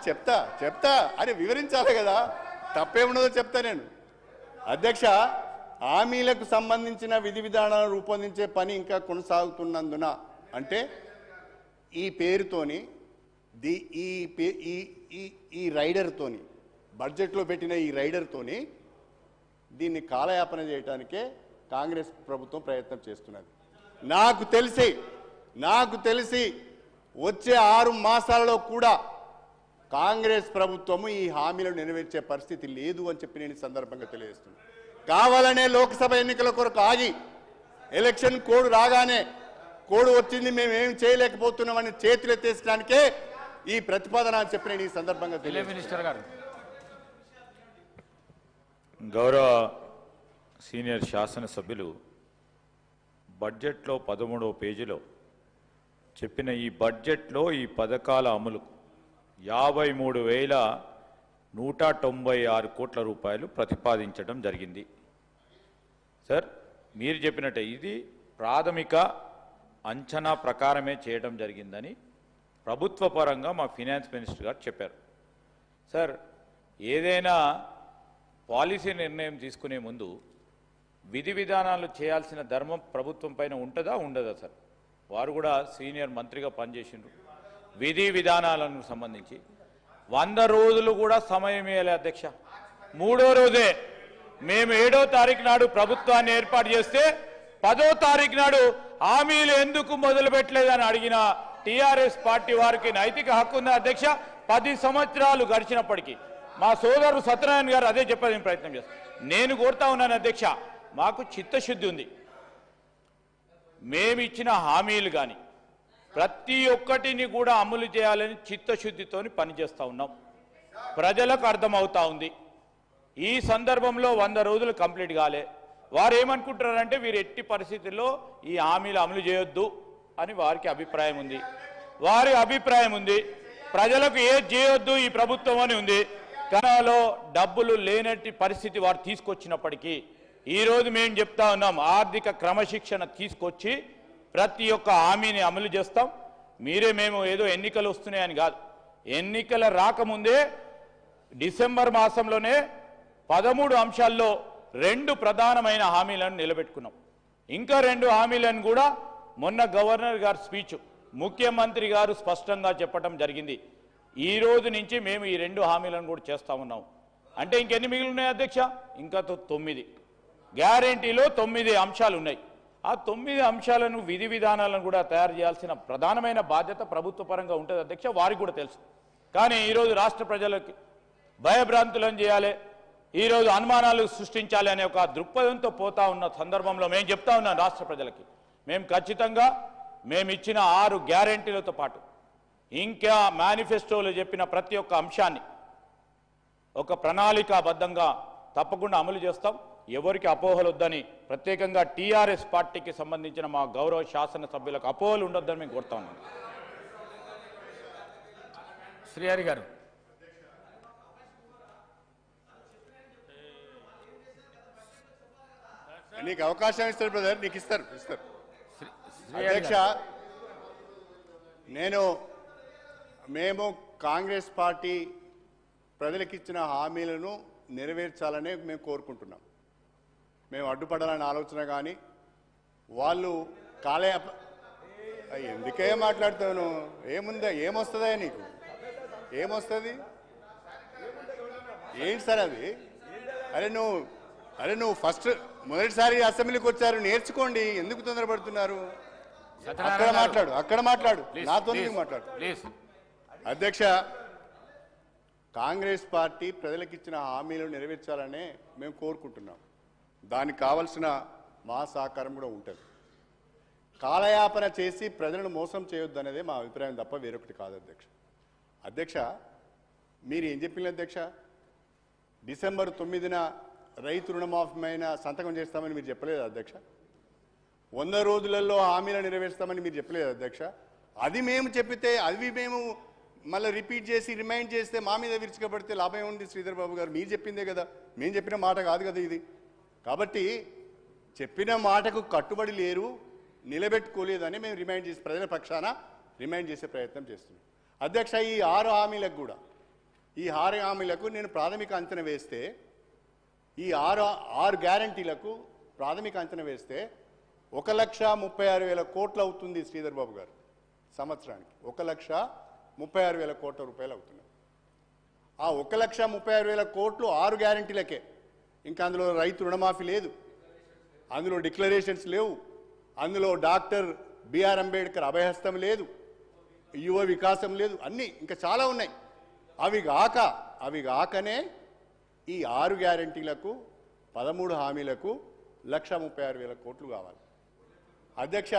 చెప్తా చెప్తా అని వివరించాలి కదా, తప్పేమున్నదో చెప్తా నేను. అధ్యక్ష, హామీలకు సంబంధించిన విధి విధానాలను రూపొందించే పని ఇంకా కొనసాగుతున్నందున, అంటే ఈ పేరుతోని ఈ రైడర్తోని, బడ్జెట్లో పెట్టిన ఈ రైడర్తోని దీన్ని కాలయాపన చేయడానికే కాంగ్రెస్ ప్రభుత్వం ప్రయత్నం చేస్తున్నది. నాకు తెలిసి వచ్చే 6 మాసాలలో కూడా కాంగ్రెస్ ప్రభుత్వము ఈ హామీలను నెరవేర్చే పరిస్థితి లేదు అని చెప్పి నేను ఈ సందర్భంగా తెలియజేస్తున్నాను. కావాలనే లోక్సభ ఎన్నికల కొరకు ఆగి ఎలక్షన్ కోడ్ రాగానే కోడ్ వచ్చింది మేమేం చేయలేకపోతున్నామని చేతులు ఎత్తేసడానికే ఈ ప్రతిపాదన అని చెప్పి నేను ఈ సందర్భంగా తెలియజేస్తున్నాను. గౌరవ సీనియర్ శాసనసభ్యులు బడ్జెట్లో 13వ పేజీలో చెప్పిన ఈ బడ్జెట్లో ఈ పథకాల అమలుకు 53,196 కోట్ల రూపాయలు ప్రతిపాదించడం జరిగింది. సార్, మీరు చెప్పినట్టే ఇది ప్రాథమిక అంచనా ప్రకారమే చేయడం జరిగిందని ప్రభుత్వ పరంగా మా ఫైనాన్స్ మినిస్టర్ గారు చెప్పారు. సార్, ఏదైనా పాలసీ నిర్ణయం తీసుకునే ముందు విధి విధానాలు చేయాల్సిన ధర్మం ప్రభుత్వం పైన ఉంటుందా ఉండదా? సార్, వారు కూడా సీనియర్ మంత్రిగా పనిచేసిండ్రు. విధి విధానాలకు సంబంధించి 100 రోజులు కూడా సమయం ఇవ్వలే అధ్యక్ష. 3వ రోజే మేము 7వ తారీఖు నాడు ప్రభుత్వాన్ని ఏర్పాటు చేస్తే 10వ తారీఖు నాడు హామీలు ఎందుకు మొదలు పెట్టలేదని అడిగిన టీఆర్ఎస్ పార్టీ వారికి నైతిక హక్కు ఉంది అధ్యక్ష. 10 సంవత్సరాలు గడిచినప్పటికీ మా సోదరుడు సత్యనారాయణ గారు అదే చెప్పడానికి ప్రయత్నం చేస్తారు. నేను కోరుతా ఉన్నాను అధ్యక్ష, మాకు చిత్తశుద్ధి ఉంది. మేమిచ్చిన హామీలు కానీ ప్రతి ఒక్కటిని కూడా అమలు చేయాలని చిత్తశుద్ధితో పనిచేస్తూ ఉన్నాం. ప్రజలకు అర్థమవుతా ఉంది. ఈ సందర్భంలో 100 రోజులు కంప్లీట్ కాలే. వారు ఏమనుకుంటున్నారంటే వీరు ఎట్టి పరిస్థితుల్లో ఈ హామీలు అమలు చేయొద్దు అని వారికి అభిప్రాయం ఉంది. వారి అభిప్రాయం ఉంది. ప్రజలకు ఏది చేయొద్దు ఈ ప్రభుత్వం అని ఉంది. కనాలో డబ్బులు లేనట్టి పరిస్థితి వారు తీసుకొచ్చినప్పటికీ ఈరోజు మేము చెప్తా ఉన్నాం, ఆర్థిక క్రమశిక్షణ తీసుకొచ్చి ప్రతి ఒక్క హామీని అమలు చేస్తాం. మేము ఏదో ఎన్నికలు వస్తున్నాయని కాదు, ఎన్నికల రాకముందే డిసెంబర్ మాసంలోనే 13 అంశాల్లో 2 ప్రధానమైన హామీలను నిలబెట్టుకున్నాం. ఇంకా 2 హామీలను కూడా మొన్న గవర్నర్ గారి స్పీచ్ ముఖ్యమంత్రి గారు స్పష్టంగా చెప్పడం జరిగింది. ఈ రోజు నుంచి మేము ఈ 2 హామీలను కూడా చేస్తా ఉన్నాం. అంటే ఇంకెన్ని మిగిలి ఉన్నాయి అధ్యక్ష? ఇంకా 9 గ్యారెంటీలో 9 అంశాలు ఉన్నాయి. ఆ 9 అంశాలను విధి విధానాలను కూడా తయారు చేయాల్సిన ప్రధానమైన బాధ్యత ప్రభుత్వ పరంగా ఉంటుంది అధ్యక్ష. వారికి కూడా తెలుసు. కానీ ఈరోజు రాష్ట్ర ప్రజలకు భయభ్రాంతులను చేయాలి, ఈరోజు అనుమానాలు సృష్టించాలి అనే ఒక దృక్పథంతో పోతా ఉన్న సందర్భంలో మేము చెప్తా ఉన్నాం రాష్ట్ర ప్రజలకి, మేము ఖచ్చితంగా మేము ఇచ్చిన 6 గ్యారెంటీలతో పాటు ఇంకా మేనిఫెస్టోలో చెప్పిన ప్రతి ఒక్క అంశాన్ని ఒక ప్రణాళికాబద్ధంగా తప్పకుండా అమలు చేస్తాం. ఎవరికి అపోహలు వద్దని ప్రత్యేకంగా టీఆర్ఎస్ పార్టీకి సంబంధించిన మా గౌరవ శాసనసభ్యులకు అపోహలు ఉండొద్దని మేము కోరుతా ఉన్నాం. శ్రీహరి గారు, నీకు అవకాశం ఇస్తారు బ్రదర్, నీకు ఇస్తారు. అధ్యక్ష, మేము కాంగ్రెస్ పార్టీ ప్రజలకు ఇచ్చిన హామీలను నెరవేర్చాలనే మేము కోరుకుంటున్నాం. మేము అడ్డుపడాలనే ఆలోచన కానీ వాళ్ళు ఎందుకే మాట్లాడుతాను? ఏమొస్తుందా నీకు? ఏమొస్తుంది? ఏంటి సార్ అది? నువ్వు ఫస్ట్ మొదటిసారి అసెంబ్లీకి వచ్చారు, నేర్చుకోండి. ఎందుకు తొందరపడుతున్నారు? అక్కడ మాట్లాడు నాతో మాట్లాడు. అధ్యక్ష, కాంగ్రెస్ పార్టీ ప్రజలకు ఇచ్చిన హామీలను నెరవేర్చాలనే మేము కోరుకుంటున్నాం. దానికి కావలసిన మా సహకారం కూడా ఉంటుంది. కాలయాపన చేసి ప్రజలను మోసం చేయొద్దు అనేదే మా అభిప్రాయం తప్ప వేరొకటి కాదు అధ్యక్ష. మీరు ఏం చెప్పింది అధ్యక్ష? డిసెంబర్ 9న రైతు రుణమాఫీ పైన సంతకం చేస్తామని మీరు చెప్పలేదు అధ్యక్ష. 100 రోజులలో హామీలను నెరవేరుస్తామని మీరు చెప్పలేదు అధ్యక్ష. అది మేము చెప్పితే అవి మేము మళ్ళీ రిపీట్ చేసి రిమైండ్ చేస్తే మా మీద విరుచుకబడితే లాభం ఉంది శ్రీధర్ బాబు గారు. మీరు చెప్పిందే కదా, మేము చెప్పిన మాట కాదు కదా ఇది. కాబట్టి చెప్పిన మాటకు కట్టుబడి లేరు, నిలబెట్టుకోలేదని మేము రిమైండ్ చేసి ప్రజల పక్షాన రిమైండ్ చేసే ప్రయత్నం చేస్తున్నాం. అధ్యక్ష, ఈ 6 హామీలకు కూడా ఈ 6 హామీలకు నేను ప్రాథమిక అంచనా వేస్తే ఈ 6 గ్యారంటీలకు ప్రాథమిక అంచనా వేస్తే 1,36,000 కోట్లు అవుతుంది శ్రీధర్ బాబు గారు. సంవత్సరానికి 1,36,000 కోట్ల రూపాయలు అవుతున్నాయి. ఆ 1,36,000 కోట్లు 6 గ్యారంటీలకే. ఇంకా అందులో రైతు రుణమాఫీ లేదు, అందులో డిక్లరేషన్స్ లేవు, అందులో డాక్టర్ బిఆర్ అంబేద్కర్ అభయహస్తం లేదు, యువ వికాసం లేదు, అన్నీ ఇంకా చాలా ఉన్నాయి. అవి కాకనే ఈ 6 గ్యారంటీలకు 13 హామీలకు 1,36,000 కోట్లు కావాలి. అధ్యక్ష,